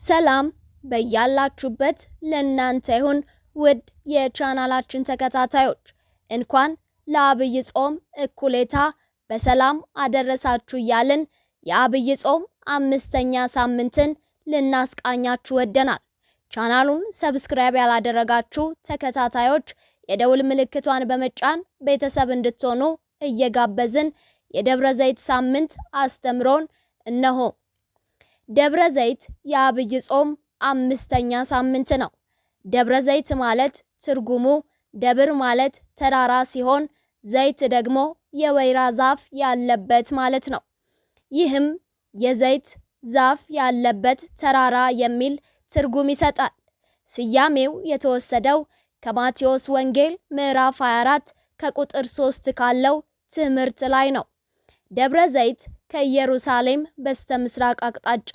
ሰላም በያላችሁበት ለእናንተ ይሁን ውድ የቻናላችን ተከታታዮች፣ እንኳን ለአብይ ጾም እኩሌታ በሰላም አደረሳችሁ እያልን የአብይ ጾም 5ኛ ሳምንትን ልናስቃኛችሁ ወደናል። ቻናሉን ሰብስክራይብ ያላደረጋችሁ ተከታታዮች የደውል ምልክቷን በመጫን ቤተሰብ እንድትሆኑ እየጋበዝን የደብረ ዘይት ሳምንት አስተምሮን እነሆ። ደብረ ዘይት የአብይ ጾም 5ኛ ሳምንት ነው። ደብረ ዘይት ማለት ትርጉሙ ደብር ማለት ተራራ ሲሆን ዘይት ደግሞ የወይራ ዛፍ ያለበት ማለት ነው። ይህም የዘይት ዛፍ ያለበት ተራራ የሚል ትርጉም ይሰጣል። ስያሜው የተወሰደው ከማቴዎስ ወንጌል ምዕራፍ 24 ከቁጥር 3 ካለው ትምህርት ላይ ነው። ደብረ ዘይት ከኢየሩሳሌም በስተምስራቅ አቅጣጫ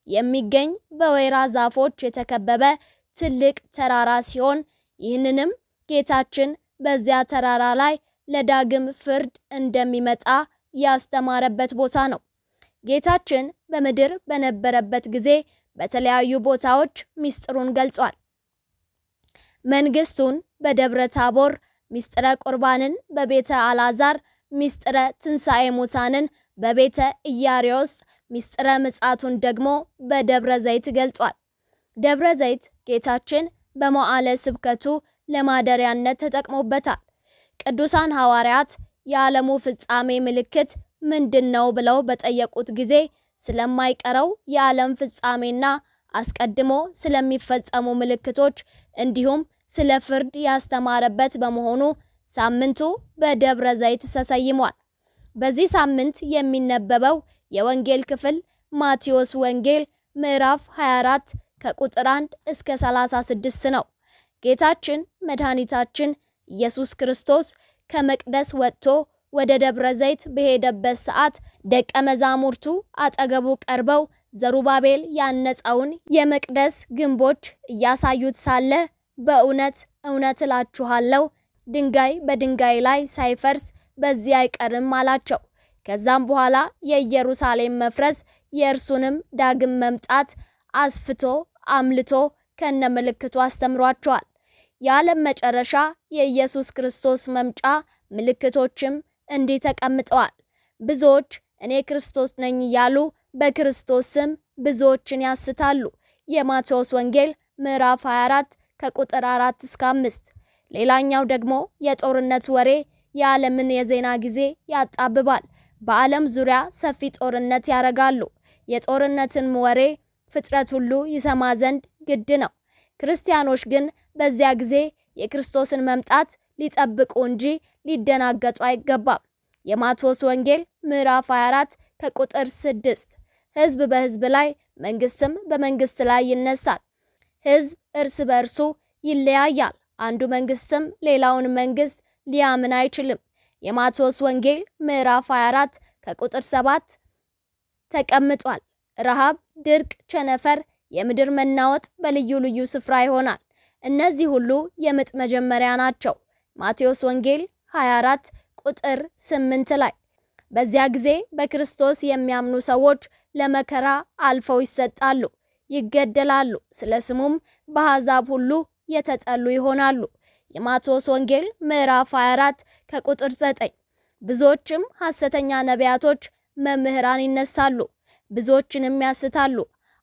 የሚገኝ በወይራ ዛፎች የተከበበ ትልቅ ተራራ ሲሆን ይህንንም ጌታችን በዚያ ተራራ ላይ ለዳግም ፍርድ እንደሚመጣ ያስተማረበት ቦታ ነው። ጌታችን በምድር በነበረበት ጊዜ በተለያዩ ቦታዎች ምስጢሩን ገልጿል። መንግስቱን በደብረ ታቦር፣ ምስጢረ ቁርባንን በቤተ አልዓዛር፣ ምስጢረ ትንሣኤ ሙታንን በቤተ ኢያሪዎስ፣ ምስጢረ ምጽአቱን ደግሞ በደብረ ዘይት ገልጿል። ደብረ ዘይት ጌታችን በመዋዕለ ስብከቱ ለማደሪያነት ተጠቅሞበታል። ቅዱሳን ሐዋርያት የዓለሙ ፍጻሜ ምልክት ምንድነው ብለው በጠየቁት ጊዜ ስለማይቀረው የዓለም ፍጻሜና አስቀድሞ ስለሚፈጸሙ ምልክቶች እንዲሁም ስለ ፍርድ ያስተማረበት በመሆኑ ሳምንቱ በደብረ ዘይት ተሰይሟል። በዚህ ሳምንት የሚነበበው የወንጌል ክፍል ማቴዎስ ወንጌል ምዕራፍ 24 ከቁጥር 1 እስከ 36 ነው። ጌታችን መድኃኒታችን ኢየሱስ ክርስቶስ ከመቅደስ ወጥቶ ወደ ደብረ ዘይት በሄደበት ሰዓት ደቀ መዛሙርቱ አጠገቡ ቀርበው ዘሩባቤል ያነጸውን የመቅደስ ግንቦች እያሳዩት ሳለ በእውነት እውነት እላችኋለሁ ድንጋይ በድንጋይ ላይ ሳይፈርስ በዚህ አይቀርም አላቸው። ከዛም በኋላ የኢየሩሳሌም መፍረስ የእርሱንም ዳግም መምጣት አስፍቶ አምልቶ ከነ ምልክቱ አስተምሯቸዋል። የዓለም መጨረሻ የኢየሱስ ክርስቶስ መምጫ ምልክቶችም እንዲህ ተቀምጠዋል። ብዙዎች እኔ ክርስቶስ ነኝ እያሉ በክርስቶስ ስም ብዙዎችን ያስታሉ። የማቴዎስ ወንጌል ምዕራፍ 24 ከቁጥር 4 እስከ 5። ሌላኛው ደግሞ የጦርነት ወሬ የዓለምን የዜና ጊዜ ያጣብባል። በዓለም ዙሪያ ሰፊ ጦርነት ያደርጋሉ። የጦርነትን ወሬ ፍጥረት ሁሉ ይሰማ ዘንድ ግድ ነው። ክርስቲያኖች ግን በዚያ ጊዜ የክርስቶስን መምጣት ሊጠብቁ እንጂ ሊደናገጡ አይገባም። የማቴዎስ ወንጌል ምዕራፍ 24 ከቁጥር 6። ሕዝብ በሕዝብ ላይ መንግስትም በመንግስት ላይ ይነሳል። ሕዝብ እርስ በእርሱ ይለያያል። አንዱ መንግስትም ሌላውን መንግስት ሊያምን አይችልም። የማቴዎስ ወንጌል ምዕራፍ 24 ከቁጥር 7 ተቀምጧል። ረሃብ፣ ድርቅ፣ ቸነፈር፣ የምድር መናወጥ በልዩ ልዩ ስፍራ ይሆናል። እነዚህ ሁሉ የምጥ መጀመሪያ ናቸው። ማቴዎስ ወንጌል 24 ቁጥር 8 ላይ በዚያ ጊዜ በክርስቶስ የሚያምኑ ሰዎች ለመከራ አልፈው ይሰጣሉ፣ ይገደላሉ። ስለ ስሙም በአሕዛብ ሁሉ የተጠሉ ይሆናሉ። የማቴዎስ ወንጌል ምዕራፍ 24 ከቁጥር 9። ብዙዎችም ሐሰተኛ ነቢያቶች መምህራን ይነሳሉ፣ ብዙዎችንም ያስታሉ።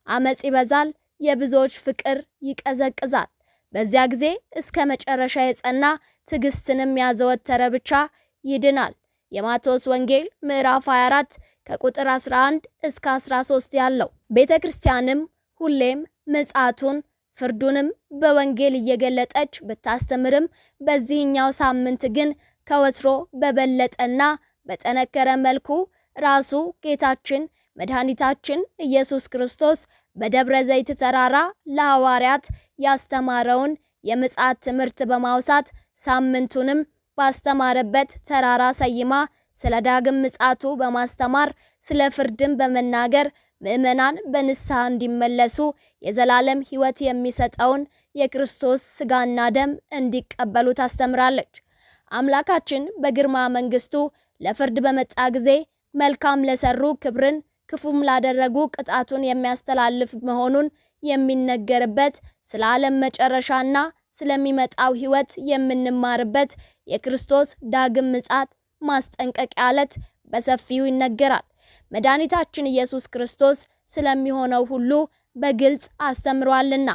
አመጽ ይበዛል፣ የብዙዎች ፍቅር ይቀዘቅዛል። በዚያ ጊዜ እስከ መጨረሻ የጸና ትዕግስትንም ያዘወተረ ብቻ ይድናል። የማቴዎስ ወንጌል ምዕራፍ 24 ከቁጥር 11 እስከ 13 ያለው። ቤተ ክርስቲያንም ሁሌም ምጽአቱን ፍርዱንም በወንጌል እየገለጠች ብታስተምርም በዚህኛው ሳምንት ግን ከወትሮ በበለጠና በጠነከረ መልኩ ራሱ ጌታችን መድኃኒታችን ኢየሱስ ክርስቶስ በደብረ ዘይት ተራራ ለሐዋርያት ያስተማረውን የምጽአት ትምህርት በማውሳት ሳምንቱንም ባስተማረበት ተራራ ሰይማ ስለ ዳግም ምጽአቱ በማስተማር ስለ ፍርድም በመናገር ምዕመናን በንስሐ እንዲመለሱ የዘላለም ሕይወት የሚሰጠውን የክርስቶስ ሥጋና ደም እንዲቀበሉ ታስተምራለች። አምላካችን በግርማ መንግስቱ ለፍርድ በመጣ ጊዜ መልካም ለሰሩ ክብርን ክፉም ላደረጉ ቅጣቱን የሚያስተላልፍ መሆኑን የሚነገርበት ስለ ዓለም መጨረሻና ስለሚመጣው ሕይወት የምንማርበት የክርስቶስ ዳግም ምጽአት ማስጠንቀቂያ ዕለት በሰፊው ይነገራል። መድኃኒታችን ኢየሱስ ክርስቶስ ስለሚሆነው ሁሉ በግልጽ አስተምሯልና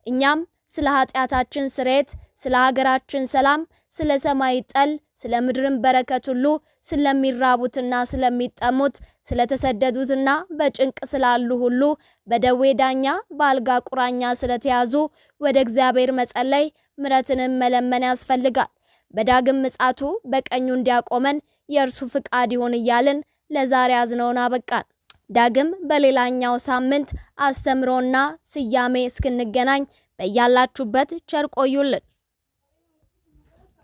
እኛም ስለ ኃጢአታችን ስርየት፣ ስለ ሀገራችን ሰላም፣ ስለ ሰማይ ጠል፣ ስለ ምድርን በረከት ሁሉ፣ ስለሚራቡትና ስለሚጠሙት፣ ስለተሰደዱትና በጭንቅ ስላሉ ሁሉ፣ በደዌ ዳኛ በአልጋ ቁራኛ ስለተያዙ ወደ እግዚአብሔር መጸለይ፣ ምሕረትንም መለመን ያስፈልጋል። በዳግም ምጽአቱ በቀኙ እንዲያቆመን የእርሱ ፍቃድ ይሁን እያልን ለዛሬ ያዝነውን አበቃን። ዳግም በሌላኛው ሳምንት አስተምሮና ስያሜ እስክንገናኝ በያላችሁበት ቸር ቆዩልን።